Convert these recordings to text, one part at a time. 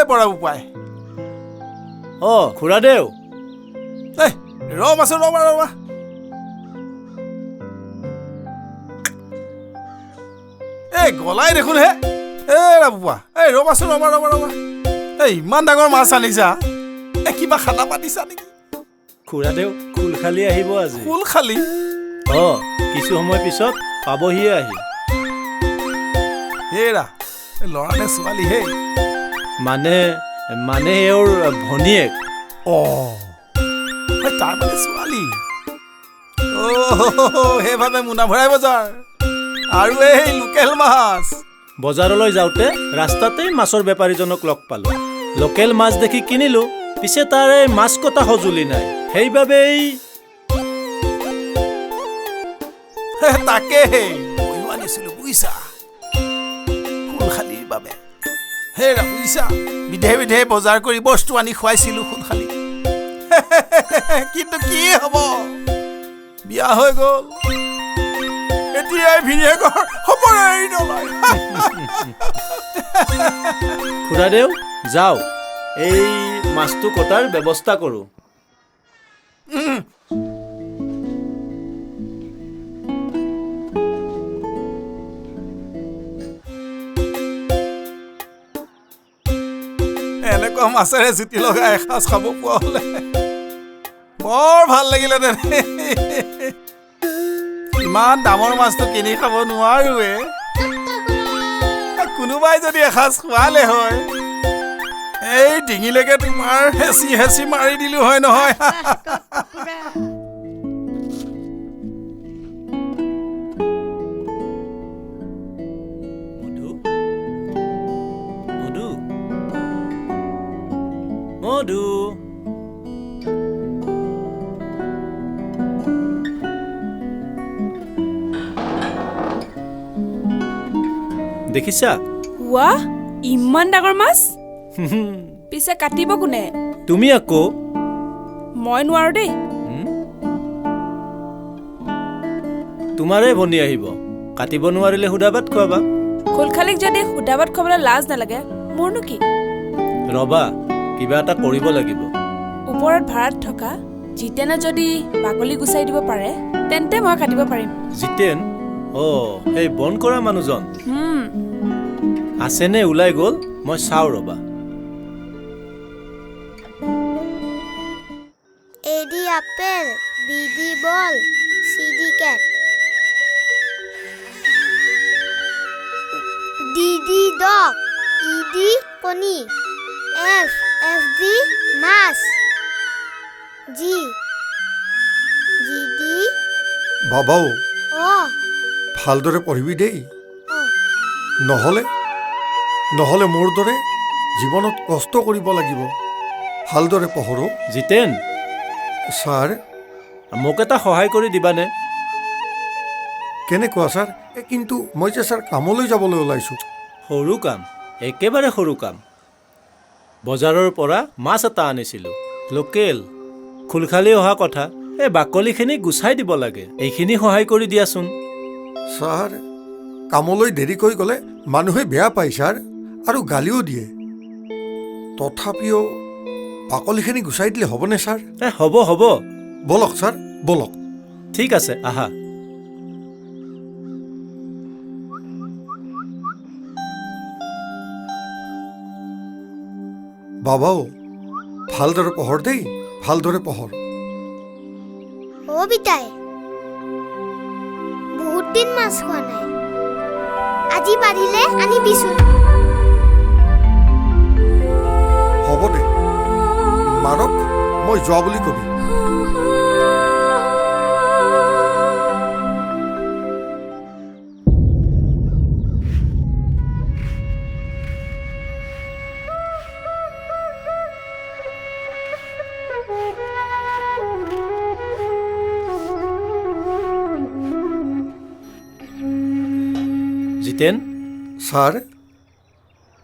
বৰা উপায় খুৰাদেউ ৰম আছো ৰবা গলাই দেখোন হে ৰাবুৱা ৰম আছো ৰবা ইমান ডাঙৰ মাছ আনিছা কিবা খানা পাতিছা নেকি খুৰাদেউ খোল খালি আহিব আজি খোল খালি কিছু সময় পিছত পাবহিয়ে আহি হেৰা ল'ৰা নে ছোৱালী হে মানে এওঁৰ ভনীয়েক তাৰ মানে ছোৱালী সেইভাৱে মোনা ভৰাই বজাৰ আৰু এই লোকেল মাছ বজাৰলৈ যাওঁতে ৰাস্তাতেই মাছৰ বেপাৰীজনক লগ পালো লোকেল মাছ দেখি কিনিলো পিছে তাৰে মাছ কটা সঁজুলি নাই সেইবাবেই তাকে ময়ো আনিছিলো বুইছা ফুলখালিৰ বাবে হেৰা বুইছা বিধে বজাৰ কৰি বস্তু আনি খুৱাইছিলো ফুলখালি কিন্তু কি হ'ব বিয়া হৈ গ'ল এতিয়া ভিনিয়েকৰ খবৰেই নলয় খুৰাদেউ যাওঁ এই মাছটো কটাৰ ব্যৱস্থা কৰোঁ এনেকুৱা মাছেৰে জুতি লগাই এসাঁজ খাব পোৱা হ'লে বৰ ভাল লাগিলে ইমান দামৰ মাছটো কিনি খাব নোৱাৰোৱে কোনোবাই যদি এসাঁজ খোৱালে হয় এই ডিঙিলৈকে তোমাৰ হেঁচি মাৰি দিলো হয় নহয় মধু দেখিছা ৱাহ ইমান ডাঙৰ মাছ পিছে কাটিব কোনে তুমি আকৌ মই নোৱাৰো দেই তোমাৰে ভনী আহিব কাটিব নোৱাৰিলে সুদাবাত খুৱাবা খোলখালিক যদি সুদাবাত খুৱাবলৈ লাজ নালাগে মোৰনো কি ৰবা কিবা এটা কৰিব লাগিব ওপৰত ভাড়াত থকা জিতেনে যদি বাকলি গুচাই দিব পাৰে তেন্তে মই কাটিব পাৰিম জিতেন সেই বন কৰা মানুহজন আছেনে ওলাই গ'ল মই চাওঁ ৰবা এডি আপেল বিডি বল সিডি ক্যাট ডিডি ডগ ইডি কণী এফডি মাছ জিডি বাবাও ভালদৰে পঢ়িবি দেই নহ'লে মোৰ দৰে জীৱনত কষ্ট কৰিব লাগিব ভালদৰে পঢ়ো জিতেন ছাৰ মোক এটা সহায় কৰি দিবানে কেনেকুৱা ছাৰ কিন্তু মই যে ছাৰ কামলৈ যাবলৈ ওলাইছোঁ সৰু কাম একেবাৰে সৰু কাম বজাৰৰ পৰা মাছ এটা আনিছিলোঁ লোকেল খোলখালি অহা কথা এই বাকলিখিনি গুচাই দিব লাগে এইখিনি সহায় কৰি দিয়াচোন ছাৰ কামলৈ দেৰিকৈ গ'লে মানুহে বেয়া পায় ছাৰ আৰু গালিও দিয়ে তথাপিও বাকলিখিনি গুচাই দিলে হ'বনে ছাৰ হ'ব হ'ব বলক ছাৰ বলক ঠিক আছে আহা বাবাও ভালদৰে পঢ়ৰ দেই ভালদৰে পঢ়ৰ অ' বিতাই বহুত দিন মাছ খোৱা নাই আজি পাৰিলে আনিবিচোন হ'ব দে মাৰক মই যোৱা বুলি কবি জিতেন ছাৰ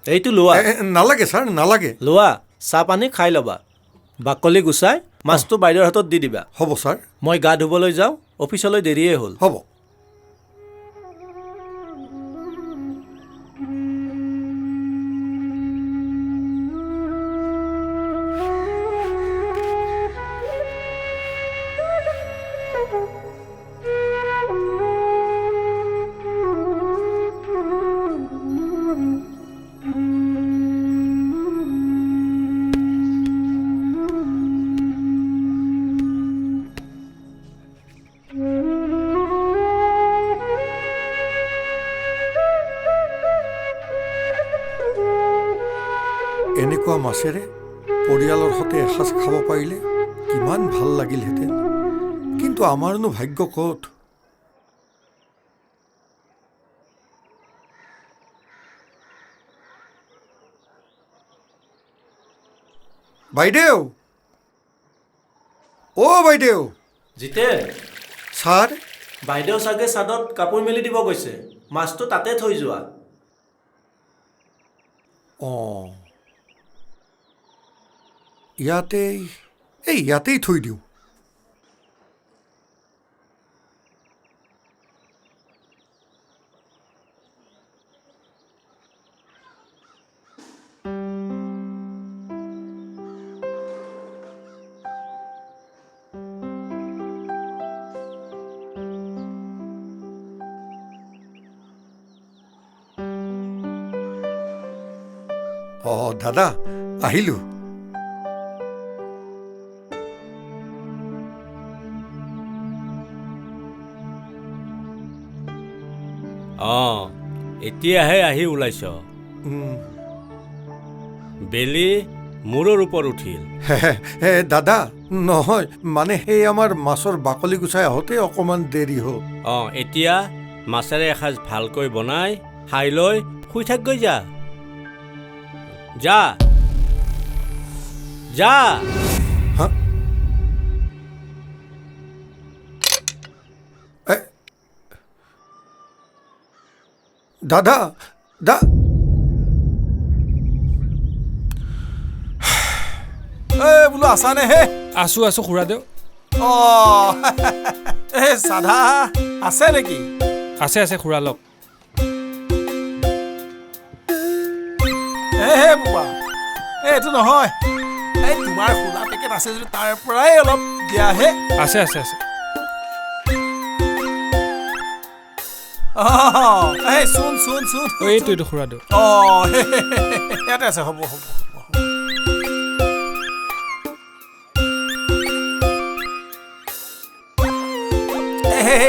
এইটো লোৱা নালাগে ছাৰ নালাগে লোৱা চাহ পানী খাই ল'বা বাকলি গুচাই মাছটো বাইদেউৰ হাতত দি দিবা হ'ব ছাৰ মই গা ধুবলৈ যাওঁ অফিচলৈ দেৰিয়ে হ'ল হ'ব এনেকুৱা মাছেৰে পৰিয়ালৰ সৈতে এসাঁজ খাব পাৰিলে কিমান ভাল লাগিলহেঁতেন কিন্তু আমাৰনো ভাগ্য ক'ত বাইদেউ অ' বাইদেউ জিতেন ছাৰ বাইদেউ চাগে চাদত কাপোৰ মেলি দিব গৈছে মাছটো তাতে থৈ যোৱা অঁ ইয়াতেই থৈ দিওঁ অঁ দাদা আহিলোঁ অঁ এতিয়াহে আহি ওলাইছ বেলি মূৰৰ ওপৰত উঠিল দাদা নহয় মানে সেই আমাৰ মাছৰ বাকলি গুচাই আহোঁতে অকণমান দেৰি হ'ল অঁ এতিয়া মাছেৰে এসাঁজ ভালকৈ বনাই খাই লৈ শুই থাকগৈ যা যা যা হা দাদা বোলো আছানে হে আছো খুৰাদেউ অঁ চাধা আছে নেকি আছে খুৰা লওক হে বাবা এইটো নহয় এই তোমাৰ খোলা পেকেট আছে যদি তাৰ পৰাই অলপ দিয়াহে আছে শুন এইটো খুৰাদেউ অঁ ইয়াতে আছে হ'ব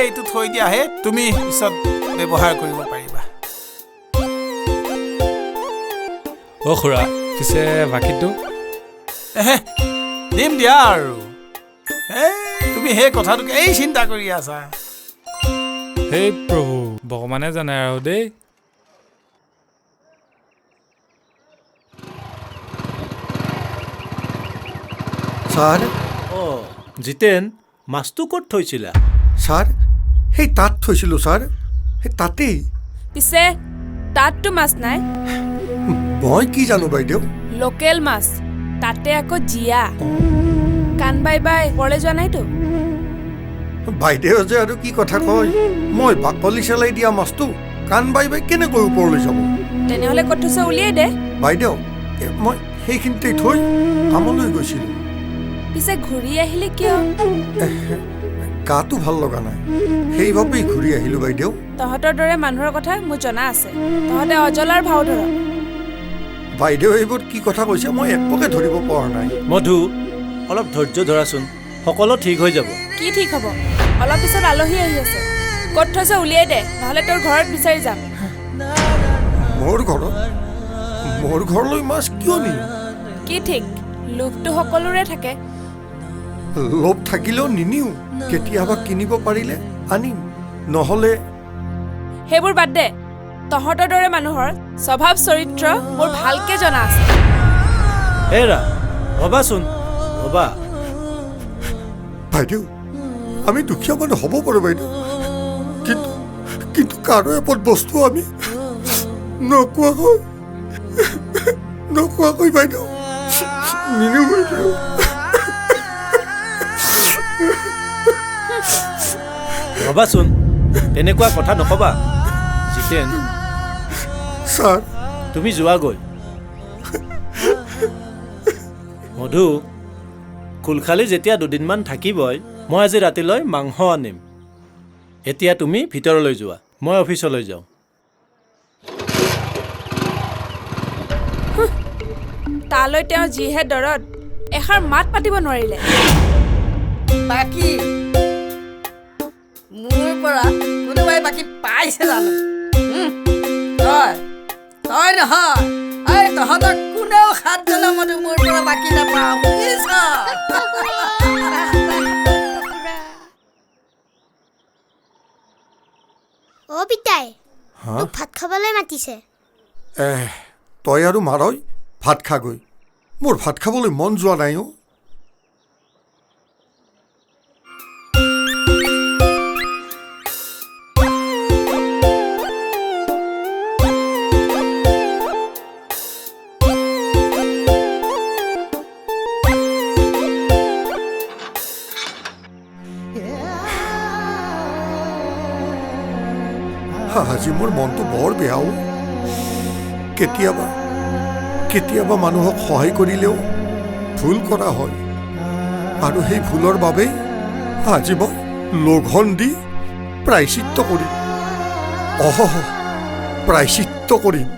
এইটো থৈ দিয়াহে তুমি পিছত ব্যৱহাৰ কৰিব পাৰিবা অ' খুৰা পিছে বাকীটো দিম দিয়া আৰু তুমি সেই কথাটোকে এই চিন্তা কৰি আছা হেই প্ৰভু ভগৱানে জানে আৰু দেই ছাৰ অঁ জিতেন মাছটো ক'ত থৈছিলা ছাৰ সেই তাত থৈছিলোঁ ছাৰ সেই তাতেই পিছে তাততো মাছ নাই মই কি জানো বাইদেউ লোকেল মাছ তাতে আকৌ জীয়া কাণ বাই পৰে যোৱা নাইতো বাইদেউ যে আৰু কি কথা কয় মই বাকলি চেলাই দিয়া মাছটো কাণ বাই বাই কেনেকৈ ওপৰলৈ যাব তেনেহ'লে ক'ত থৈছে উলিয়াই দে বাইদেউ মই সেইখিনিতে থৈ কামলৈ গৈছিলোঁ পিছে ঘূৰি আহিলি কিয় গাটো ভাল লগা নাই সেইবাবেই ঘূৰি আহিলোঁ বাইদেউ তহঁতৰ দৰে মানুহৰ কথা মোৰ জনা আছে তহঁতে অজলাৰ ভাও ধৰ বাইদেউ এইবোৰ কি কথা কৈছে মই একোকে ধৰিব পৰা নাই মধু অলপ ধৈৰ্য ধৰাচোন সকলো ঠিক হৈ যাব কি ঠিক হ'ব অলপ পিছত আলহী আহি আছে ক'ত থৈছে উলিয়াই দে নহ'লে তোৰ ঘৰত বিচাৰি যাম মোৰ ঘৰলৈ মাছ কিয় নিম কি ঠিক লোভটো সকলোৰে থাকে লোভ থাকিলেও নিনিও কেতিয়াবা কিনিব পাৰিলে আনিম নহ'লে সেইবোৰ বাদ দে তহঁতৰ দৰে মানুহৰ স্বভাৱ চৰিত্ৰ মোৰ ভালকে জনা আছে হেৰা ৰ'বাচোন ৰ'বা বাইদেউ আমি দুখীয়া মানুহ হ'ব পাৰোঁ বাইদেউ কিন্তু কাৰো এপদ বস্তু আমি নোকোৱাকৈ বাইদেউ নিনিও বাইদেউ ৰ'বাচোন তেনেকুৱা কথা নকবা জিতেন ছাৰ তুমি যোৱাগৈ মধু কুলখালি যেতিয়া দুদিনমান থাকিবই মই আজি ৰাতিলৈ মাংস আনিম এতিয়া তুমি ভিতৰলৈ যোৱা মই অফিচলৈ যাওঁ তালৈ তেওঁ যিহে দৰত এষাৰ মাত পাতিব নোৱাৰিলে বাকী মোৰ পৰা কোনোবাই বাকী পাইছে জানো তই নহয় এই তহঁতক কোনেও 7 জনমতো মোৰ পৰা বাকী নাপাওঁ বুজিছ অ' পিতাই তোক ভাত খাবলৈ মাতিছে তই আৰু মাৰই ভাত খাগৈ মোৰ ভাত খাবলৈ মন যোৱা নাই অ' আজি মোৰ মনটো বৰ বেয়াও কেতিয়াবা মানুহক সহায় কৰিলেও ভুল কৰা হয় আৰু সেই ভুলৰ বাবেই আজি মই লঘন দি প্ৰায়শ্চিত্ত কৰিম প্ৰায়শ্চিত্ত কৰিম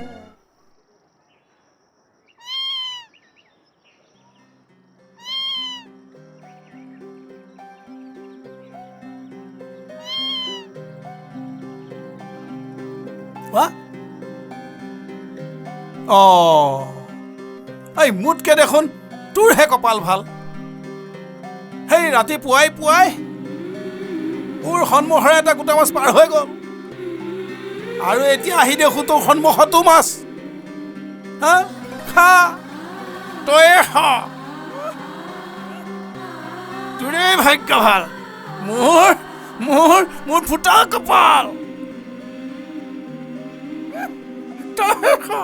এই মোতকে দেখোন তোৰহে কপাল ভাল সেই ৰাতি পুৱাই মোৰ সন্মুখৰে এটা গোটা মাছ পাৰ হৈ গ'ল আৰু এতিয়া আহি দেখো তোৰ সন্মুখতো মাছ হা খা তয়ে খা তোৰে ভাগ্য ভাল মোৰ ফুটা কপাল তয়ে খা